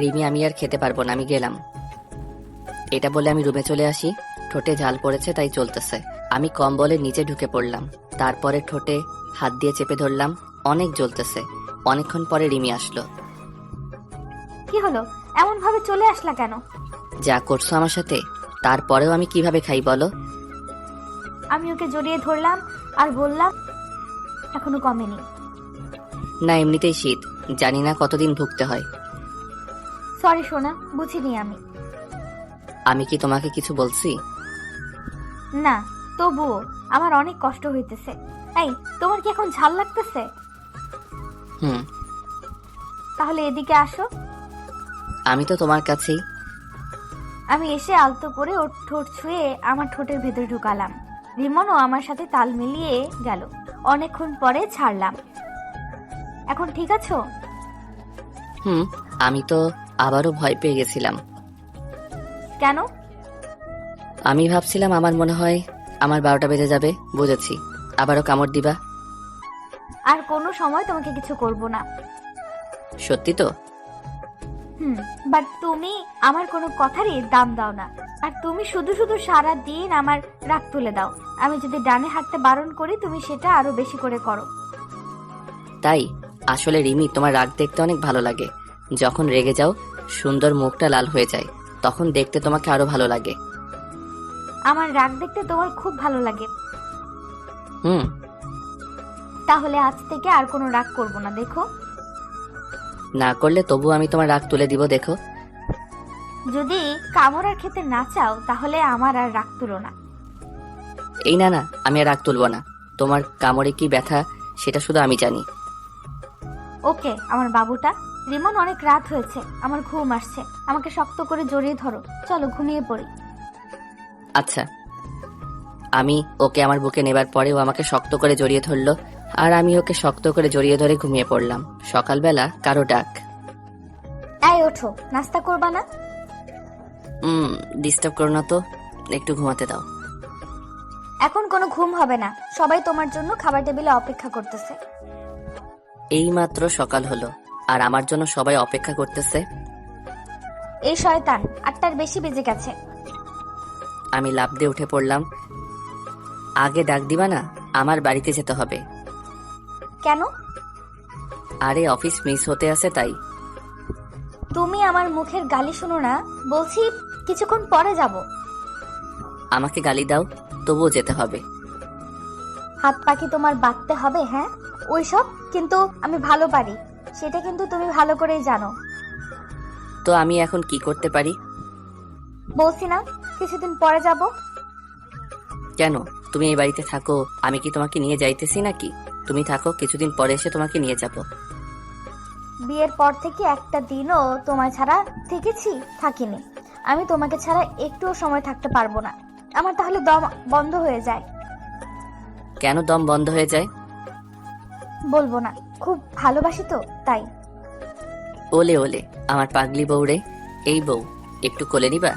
রিমি, আমি আর খেতে পারবো না, আমি গেলাম। এটা বলে আমি রুমে চলে আসি। ঠোঁটে ঝাল পড়েছে তাই চলতেছে। আমি কম্বলের নিচে ঢুকে পড়লাম। তারপরে ঠোঁটে হাত দিয়ে চেপে ধরলাম। অনেক জ্বলতেছে। অনেকক্ষণ পরে রিমি আসলো। কি হলো, এমন ভাবে চলে আসলা কেন? যা করছো আমার সাথে, তারপরেও আমি কিভাবে খাই বলো? আমি ওকে জড়িয়ে ধরলাম আর বললাম এখনো কমেনি। না, এমনিতেই শীত, জানি না কতদিন ভুগতে হয়। সরি সোনা, বুঝিনি আমি। আমি কি তোমাকে কিছু বলছি? না, তবুও আমার অনেক কষ্ট হইতেছে। এই, তোমার কি এখন ঝাল লাগতেছে? হুম। তাহলে এদিকে আসো। আমি তো তোমার কাছেই। আমি এসে আলতো করে ওর ঠোঁট ছুঁয়ে আমার ঠোঁটের ভেতরে ঢুকালাম। রিমনও আমার সাথে তাল মিলিয়ে গেল। অনেকক্ষণ পরে ছাড়লাম। এখন ঠিক আছো? হুম। আমি তো আবারও ভয় পেয়ে গেছিলাম। কেন? আমি ভাবছিলাম আমার মনে হয় আমার 12টা বেজে যাবে। বুঝেছি, আবারও কামড় দিবা। আর কোনো সময় তোমাকে কিছু করব না। সত্যি তো? বাট তুমি আমার কোনো কথারই দাম দাও না। আর তুমি শুধু শুধু সারা দিন আমার রাগ তুলে দাও। আমি যদি ডানে হাঁটতে বারণ করি, তুমি সেটা আরো বেশি করে করো। তাই? আসলে রিমি, তোমার রাগ দেখতে অনেক ভালো লাগে। যখন রেগে যাও, সুন্দর মুখটা লাল হয়ে যায়, তখন দেখতে তোমাকে আরো ভালো লাগে। আমার রাগ দেখতে তোমার খুব ভালো লাগে। হুম। তাহলে আজ থেকে আর কোনো রাগ করব না, দেখো। না করলে তবু আমি তোমার রাগ তুলে দিব, দেখো। যদি কামড় আর খেতে না চাও, তাহলে আমার আর রাগ তুলো না। এই না না, আমি আর রাগ তুলবো না। তোমার কামড়ে কি ব্যথা সেটা শুধু আমি জানি। ওকে আমার বাবুটা। রিমন, অনেক রাত হয়েছে, আমার ঘুম আসছে। আমাকে শক্ত করে জড়িয়ে ধরো, চলো ঘুমিয়ে পড়ি। আচ্ছা। আমি ওকে আমার বুকে নেবার পরে ও আমাকে শক্ত করে জড়িয়ে ধরলো, আর আমি ওকে শক্ত করে জড়িয়ে ধরে ঘুমিয়ে পড়লাম। সকালবেলা কারো ডাক। এই ওঠো, নাস্তা করবা না? ডিস্টার্ব করো না তো, একটু ঘুমাতে দাও। এখন কোনো ঘুম হবে না, সবাই তোমার জন্য খাবার টেবিলে অপেক্ষা করতেছে। এই মাত্র সকাল হলো, আর আমার জন্য সবাই অপেক্ষা করতেছে। এই শয়তান, 8টার বেশি বেজে গেছে। আমি লাফ দিয়ে উঠে পড়লাম। আগে ডাক দিবা না? আমার বাড়িতে যেতে হবে। কেন? আরে অফিস মিস হতে আছে তাই। তুমি আমার মুখের গালি শুনো না, বলছি কিছুক্ষণ পরে যাব। আমাকে গালি দাও, তবুও যেতে হবে। হাত পাখি তোমার বাঁধতে হবে? হ্যাঁ, ওইসব কিন্তু আমি ভালো পারি, সেটা কিন্তু তুমি ভালো করেই জানো। তো আমি এখন কি করতে পারি? বলছি না কিছুদিন পরে যাব। কেন? তুমি এই বাড়িতে থাকো, আমি কি তোমাকে নিয়ে যাইতেছি নাকি? তুমি থাকো, কিছুদিন পরে এসে তোমাকে নিয়ে যাব। বিয়ের পর থেকে একটা দিনও তোমায় ছাড়া থেকেছি? থাকিনি। আমি তোমাকে ছাড়া একটুও সময় থাকতে পারবো না। আমার তাহলে দম বন্ধ হয়ে যায়। কেন দম বন্ধ হয়ে যায়? বলবো না, খুব ভালোবাসি তো তাই। ওলে ওলে আমার পাগলি বউ রে। এই বউ, একটু কোলে নিবা?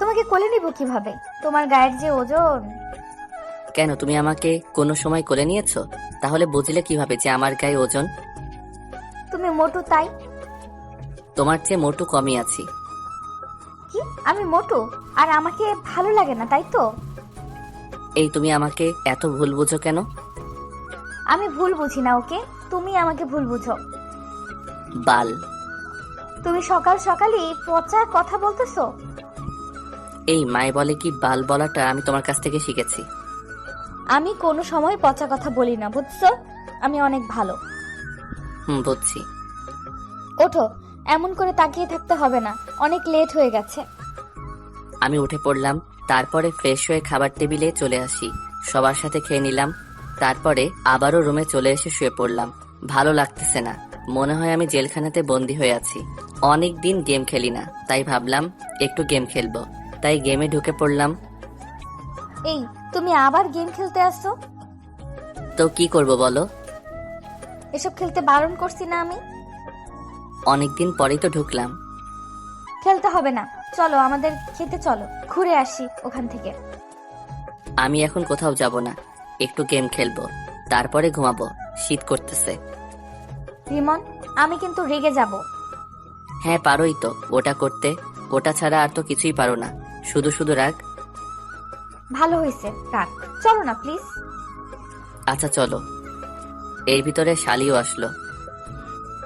তোমাকে কোলে নিব কিভাবে? তোমার গায়ের যে ওজন। কেন, তুমি আমাকে কোনো সময় কোলে নিয়েছো? তাহলে বুঝলে কিভাবে যে আমার গায়ে ওজন? তুমি মোটু তাই। তোমার চেয়ে মোটু কমই আছি। কি আমি মোটু আর আমাকে ভালো লাগে না, তাই তো? এই তুমি আমাকে এত ভুল বুঝো কেন? আমি ভুল বুঝি না, ওকে, তুমি আমাকে ভুল বুঝো। বাল। তুমি সকাল সকালই পচা কথা বলতেছো। এই মায়ে বলে কি বাল বলাটা আমি তোমার কাছ থেকে শিখেছি। আমি কোনো সময় পচা কথা বলি না, বুঝছো? আমি অনেক ভালো। বুঝছি। ওঠো, এমন করে তাকিয়ে থাকতে হবে না, অনেক লেট হয়ে গেছে। আমি উঠে পড়লাম। তারপরে ফ্রেশ হয়ে খাবার টেবিলে চলে আসি। সবার সাথে খেয়ে নিলাম। তারপরে আবারও রুমে চলে এসে শুয়ে পড়লাম। ভালো লাগতেছে না, মনে হয় আমি জেলখানাতে বন্দি হয়ে আছি। অনেক দিন গেম খেলি না, তাই ভাবলাম একটু গেম খেলবো। তাই গেমে ঢুকে পড়লাম। এই, তুমি আবার গেম খেলতে আসছো? তো কি করব বলো? এসব খেলতে বারণ করছি না আমি? অনেকদিন পরেই তো ঢুকলাম। খেলতে হবে না, চলো আমাদের খেতে চলো, ঘুরে আসি ওখান থেকে। আমি এখন কোথাও যাব না, একটু গেম খেলবো, তারপরে ঘুমাবো, শীত করতেছে। রিমন, আমি কিন্তু রেগে যাব। হ্যাঁ পারোই তো ওটা করতে, ওটা ছাড়া আর তো কিছুই পারো না, শুধু শুধু রাগ। ভালো হয়েছে রাগ, চলো না প্লিজ। আচ্ছা চলো। এর ভিতরে শালিও আসলো।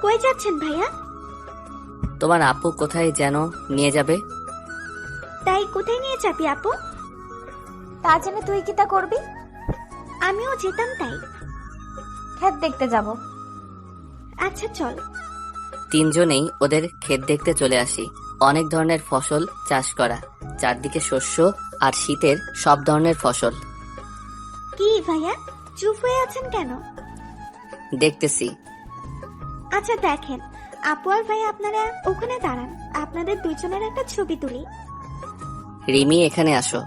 কই যাচ্ছেন ভাইয়া? তোমার আপু কোথায় যেন নিয়ে যাবে। তাই কোথায় নিয়ে যাবি আপু? তা জেনে তুই কি তা করবি? আমিও যেতাম তাই। ক্ষেত দেখতে যাব। আচ্ছা চল। তিনজনেই ওদের ক্ষেত দেখতে চলে আসি। অনেক ধরনের ফসল চাষ করা, চারদিকে শস্য আর শীতের সব ধরনের ফসল। কি ভাইয়া, চুপ হয়ে আছেন কেন? দেখতেছি। আচ্ছা দেখেন, আপু আর ভাই আপনারা ওখানে দাঁড়ান, আপনাদের দুজনের একটা ছবি তুলি। রিমি এখানে আসো।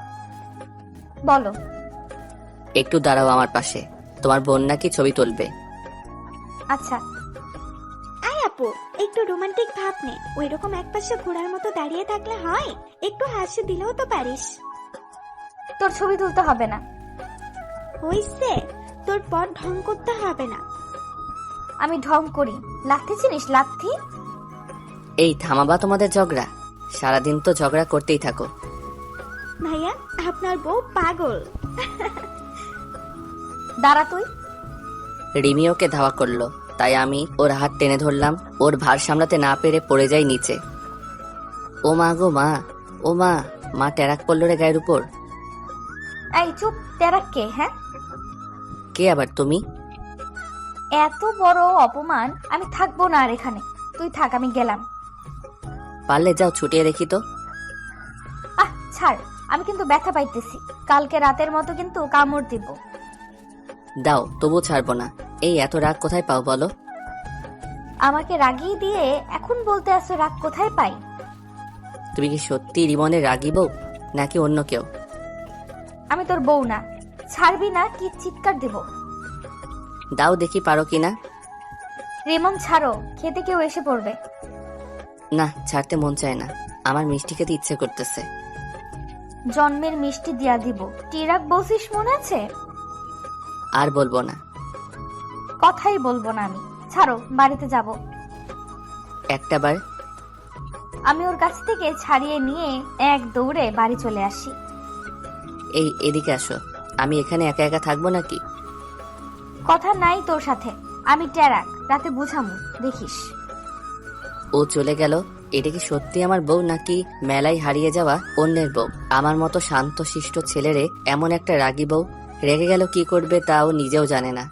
বলো। একটু দাঁড়াও আমার পাশে, তোমার বোন নাকি ছবি তুলবে। আচ্ছা। আয় আপু, একটু রোমান্টিক ভাব নে, ওই রকম একপাশে ঘোড়ার মতো দাঁড়িয়ে থাকলে হয়? একটু হাসি দিলেও তো পারিস। তোর ছবি তুলতে হবে না। হইছে, তোর পর ঢং করতে হবে না। আমি ঢং করি? লাথি চিনিস লাথি? এই থামাবা তোমাদের ঝগড়া, সারাদিন তো ঝগড়া করতেই থাকো। ভাইয়া আপনার বউ পাগল। দাঁড়া তুই। রিমি ওকে ধাওয়া করলো, তাই আমি ওর হাত টেনে ধরলাম। ওর ভার সামলাতে না পেরে পড়ে যাই নিচে। ও মা গো মা, ও মা, মা ট্যারাক পড়লো রে গায়ের উপর। এই চুপ, তেরাক কে? হ্যাঁ, কে আবার তুমি? এত বড় অপমান, আমি থাকবো না আর এখানে। তুই থাক, আমি গেলাম। পারলে যাও ছুটিয়ে দেখি তো। আহ ছাড়, আমি কিন্তু ব্যথা পাইতেছি। কালকে রাতের মতো কিন্তু কামড় দিব। দাও, তবু ছাড়বো না। এই এত রাগ কোথায় পাও বলো? আমাকে রাগিয়ে দিয়ে এখন বলতে আসো রাগ কোথায় পাই? তুমি কি সত্যি রিমনের রাগী বউ নাকি অন্য কেউ? আমি তোর বউ না, ছাড়বি না কি চিৎকার দিব? দাও দেখি পারো কিনা। রেমন ছাড়ো, খেতে কেউ এসে পড়বে। না, ছাড়তে মন চায় না, আমার মিষ্টি খেতে ইচ্ছে করতেছে। জন্মের মিষ্টি দিয়া দিব। টিরাক বলছিস মনে আছে? আর বলবো না। কথাই বলবো না আমি। ছাড়ো, বাড়িতে যাব। একটা বার। আমি ওর কাছ থেকে ছাড়িয়ে নিয়ে এক দৌড়ে বাড়ি চলে আসি। এই এদিকে আসো, আমি এখানে একা একা থাকবো নাকি? কথা নাই তোর সাথে, আমি টেরাক, রাতে বুঝামু, দেখিস। ও চলে গেল। এটা কি সত্যি আমার বউ নাকি মেলায় হারিয়ে যাওয়া অন্যের বউ? আমার মতো শান্ত শিষ্ট ছেলেরে এমন একটা রাগী বউ। রেগে গেল কি করবে তাও নিজেও জানে না।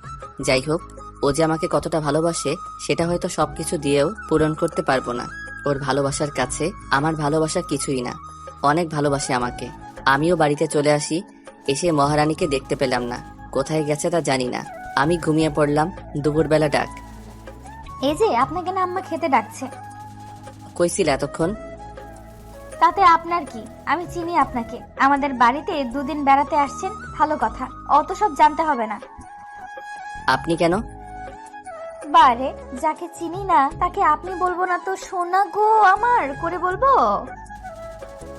যাই হোক, ও যে আমাকে কতটা ভালোবাসে সেটা হয়তো সবকিছু দিয়েও পূরণ করতে পারবো না। ওর ভালোবাসার কাছে আমার ভালোবাসা কিছুই না। অনেক ভালোবাসে আমাকে। আমিও বাড়িতে চলে আসি। এসে মহারানীকে দেখতে পেলাম না, কোথায় গেছে তা জানি না। আমি ঘুমিয়ে পড়লাম। দুপুরবেলা ডাক। এই যে আপনাকে না আম্মা খেতে ডাকছে। কইছিল এতক্ষণ? তাতে আপনার কি? আমি চিনি আপনাকে, আমাদের বাড়িতে দুদিন বেড়াতে আসছেন, ভালো কথা, অত সব জানতে হবে না। আপনি কেন? বারে, যাকে চিনি না তাকে আপনি বলবো না তো সোনা গো আমার করে বলবো?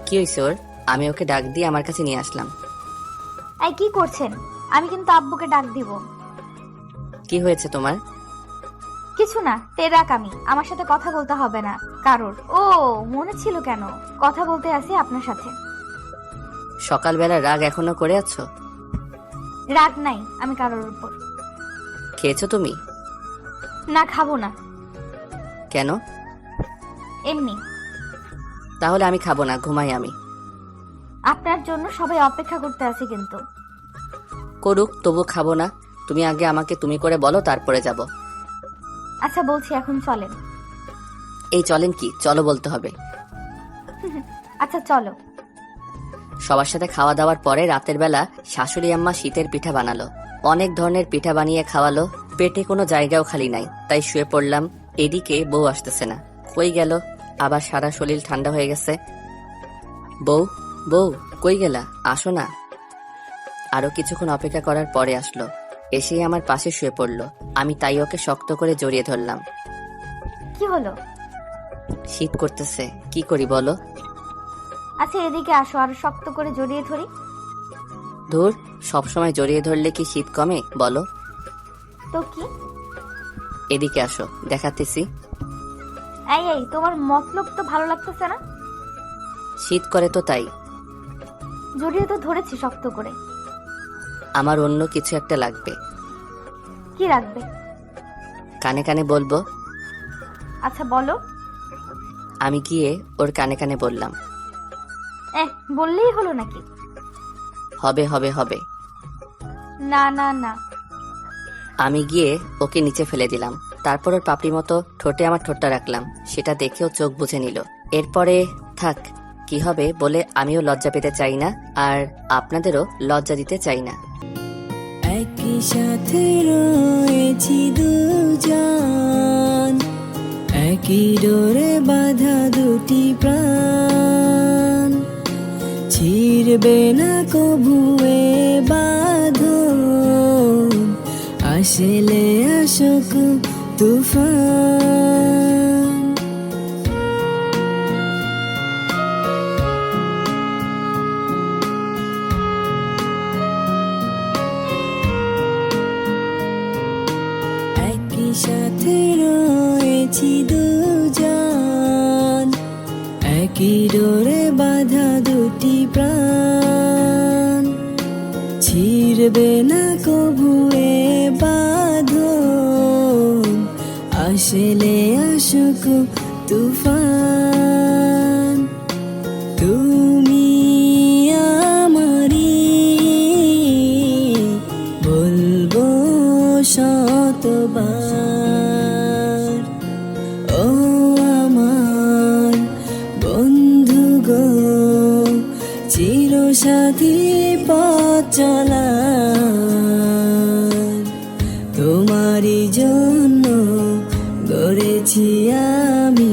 কি হয়েছে ওর? আমি ওকে ডাক দিয়ে আমার কাছে নিয়ে আসলাম। এই কি করছেন? আমি কিন্তু আব্বুকে ডাক দিব। কি হয়েছে তোমার? কিছু না, টেরাক আমি, আমার সাথে কথা বলতে হবে না কারোর। ও মনে ছিল কেন, কথা বলতে আসি আপনার সাথে। সকালবেলা রাগ এখনো করে আছো? রাগ নাই আমি কারোর উপর। খেয়েছো তুমি? না, খাবো না। কেন? এমনি। তাহলে আমি খাবো না, ঘুমাই আমি। আপনার জন্য সবাই অপেক্ষা করতে আছে কিন্তু। করুক, তবু খাবো না। তুমি আগে আমাকে তুমি করে বলো, তারপরে যাব। আচ্ছা বলছি, এখন চলেন। এই চলেন কি? চলো বলতে হবে। আচ্ছা চলো। সবার সাথে খাওয়া দাওয়ার পরে রাতের বেলা শাশুড়ি আম্মা শীতের পিঠা বানালো। অনেক ধরনের পিঠা বানিয়ে খাওয়ালো। পেটে কোনো জায়গাও খালি নাই, তাই শুয়ে পড়লাম। এদিকে বউ আসতেছে না, কই গেল? আবার সারা শরীর ঠান্ডা হয়ে গেছে। বউ, বউ, কই গেলা? আসো না। আরো কিছুক্ষণ অপেক্ষা করার পরে আসলো। এসেই আমার পাশে শুয়ে পড়লো। আমি তাই ওকে শক্ত করে জড়িয়ে ধরলাম। কি হলো? শীত করতেছে, কি করি বলো? আচ্ছা এদিকে আসো, আর শক্ত করে জড়িয়ে ধরি। ধুর, সবসময় জড়িয়ে ধরলে কি শীত কমে বলো? তো কি? এদিকে আসো, দেখাতেছি। এই এই, তোমার মতলব তো ভালো লাগতেছে না। শীত করে তো তাই। জড়িয়ে তো ধরেছি শক্ত করে। আমার অন্য কিছু একটা লাগবে। কি রাখবে? কানে কানে বলবো। আচ্ছা বলো। আমি গিয়ে ওর কানে কানে বললাম। বললেই হলো নাকি? হবে হবে হবে। না না না। আমি গিয়ে ওকে নিচে ফেলে দিলাম। তারপর ওর পাপড়ি মতো ঠোঁটে আমার ঠোঁটটা রাখলাম। সেটা দেখেও চোখ বুঝে নিল। এরপরে থাক, কি হবে বলে আমিও লজ্জা পেতে চাই না, আর আপনাদেরও লজ্জা দিতে চাই না। একই সাথে রয়েছি দুজন, একই ডোরে বাঁধা দুটি প্রাণ, ছিড়বে না কবুয়ে বাঁধন, আসলে আসুক তুফান। একই সাথে রয়েছি দুজন, একই ডোরে বাঁধা দুটি প্রাণ, ছিড়বে না কবুয়ে বাঁধন, আসলে আসুক তুফান। তুমি আমারি, বলবো শতবার, ও আমার বন্ধু গো, চিরসাথী পথ চলার, তোমারই জন্য গড়েছি আমি